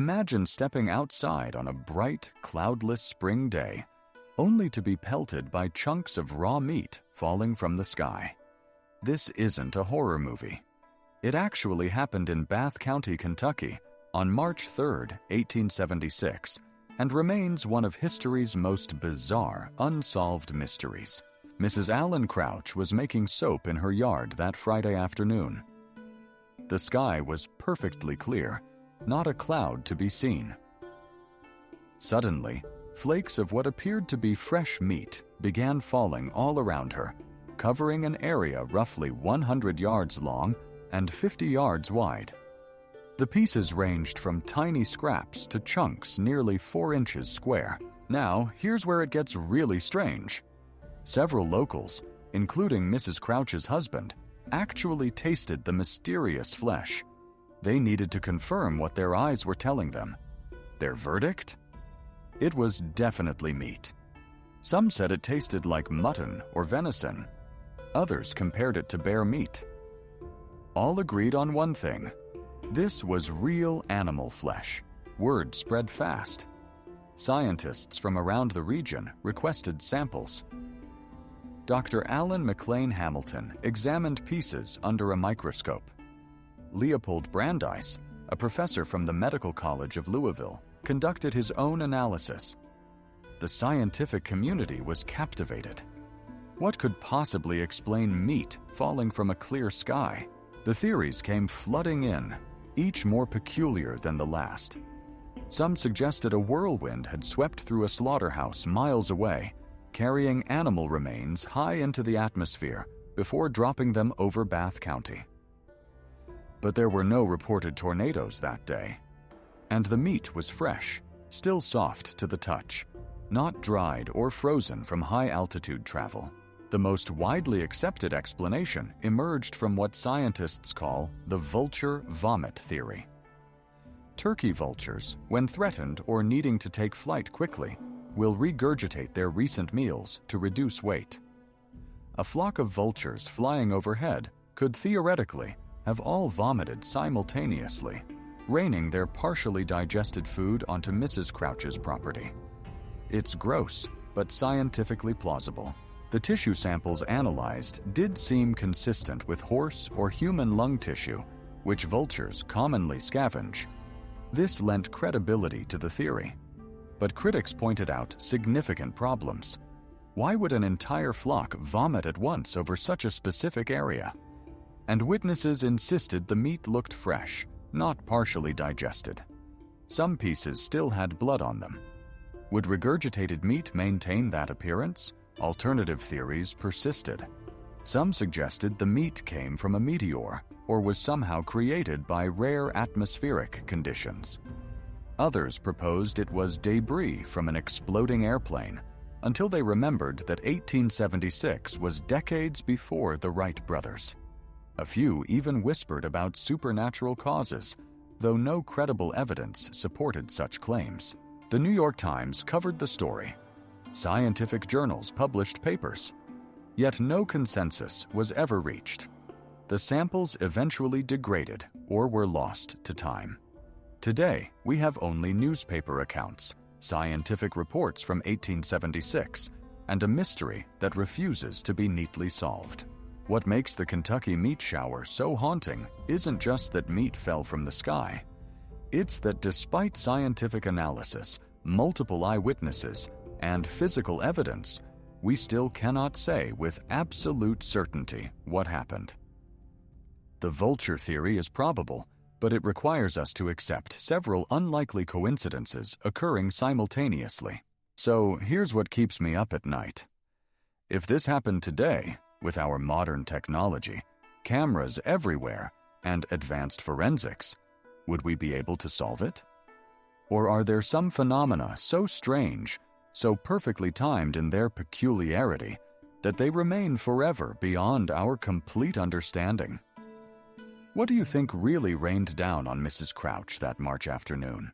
Imagine stepping outside on a bright, cloudless spring day, only to be pelted by chunks of raw meat falling from the sky. This isn't a horror movie. It actually happened in Bath County, Kentucky, on March 3, 1876, and remains one of history's most bizarre, unsolved mysteries. Mrs. Allen Crouch was making soap in her yard that Friday afternoon. The sky was perfectly clear, not a cloud to be seen. Suddenly, flakes of what appeared to be fresh meat began falling all around her, covering an area roughly 100 yards long and 50 yards wide. The pieces ranged from tiny scraps to chunks nearly 4 inches square. Now, here's where it gets really strange. Several locals, including Mrs. Crouch's husband, actually tasted the mysterious flesh. They needed to confirm what their eyes were telling them. Their verdict? It was definitely meat. Some said it tasted like mutton or venison. Others compared it to bear meat. All agreed on one thing. This was real animal flesh. Word spread fast. Scientists from around the region requested samples. Dr. Alan McLean Hamilton examined pieces under a microscope. Leopold Brandeis, a professor from the Medical College of Louisville, conducted his own analysis. The scientific community was captivated. What could possibly explain meat falling from a clear sky? The theories came flooding in, each more peculiar than the last. Some suggested a whirlwind had swept through a slaughterhouse miles away, carrying animal remains high into the atmosphere before dropping them over Bath County. But there were no reported tornadoes that day, and the meat was fresh, still soft to the touch, not dried or frozen from high-altitude travel. The most widely accepted explanation emerged from what scientists call the vulture vomit theory. Turkey vultures, when threatened or needing to take flight quickly, will regurgitate their recent meals to reduce weight. A flock of vultures flying overhead could theoretically have all vomited simultaneously, raining their partially digested food onto Mrs. Crouch's property. It's gross, but scientifically plausible. The tissue samples analyzed did seem consistent with horse or human lung tissue, which vultures commonly scavenge. This lent credibility to the theory. But critics pointed out significant problems. Why would an entire flock vomit at once over such a specific area? And witnesses insisted the meat looked fresh, not partially digested. Some pieces still had blood on them. Would regurgitated meat maintain that appearance? Alternative theories persisted. Some suggested the meat came from a meteor or was somehow created by rare atmospheric conditions. Others proposed it was debris from an exploding airplane, until they remembered that 1876 was decades before the Wright brothers. A few even whispered about supernatural causes, though no credible evidence supported such claims. The New York Times covered the story. Scientific journals published papers. Yet no consensus was ever reached. The samples eventually degraded or were lost to time. Today, we have only newspaper accounts, scientific reports from 1876, and a mystery that refuses to be neatly solved. What makes the Kentucky meat shower so haunting isn't just that meat fell from the sky. It's that despite scientific analysis, multiple eyewitnesses, and physical evidence, we still cannot say with absolute certainty what happened. The vulture theory is probable, but it requires us to accept several unlikely coincidences occurring simultaneously. So here's what keeps me up at night. If this happened today, with our modern technology, cameras everywhere, and advanced forensics, would we be able to solve it? Or are there some phenomena so strange, so perfectly timed in their peculiarity, that they remain forever beyond our complete understanding? What do you think really rained down on Mrs. Crouch that March afternoon?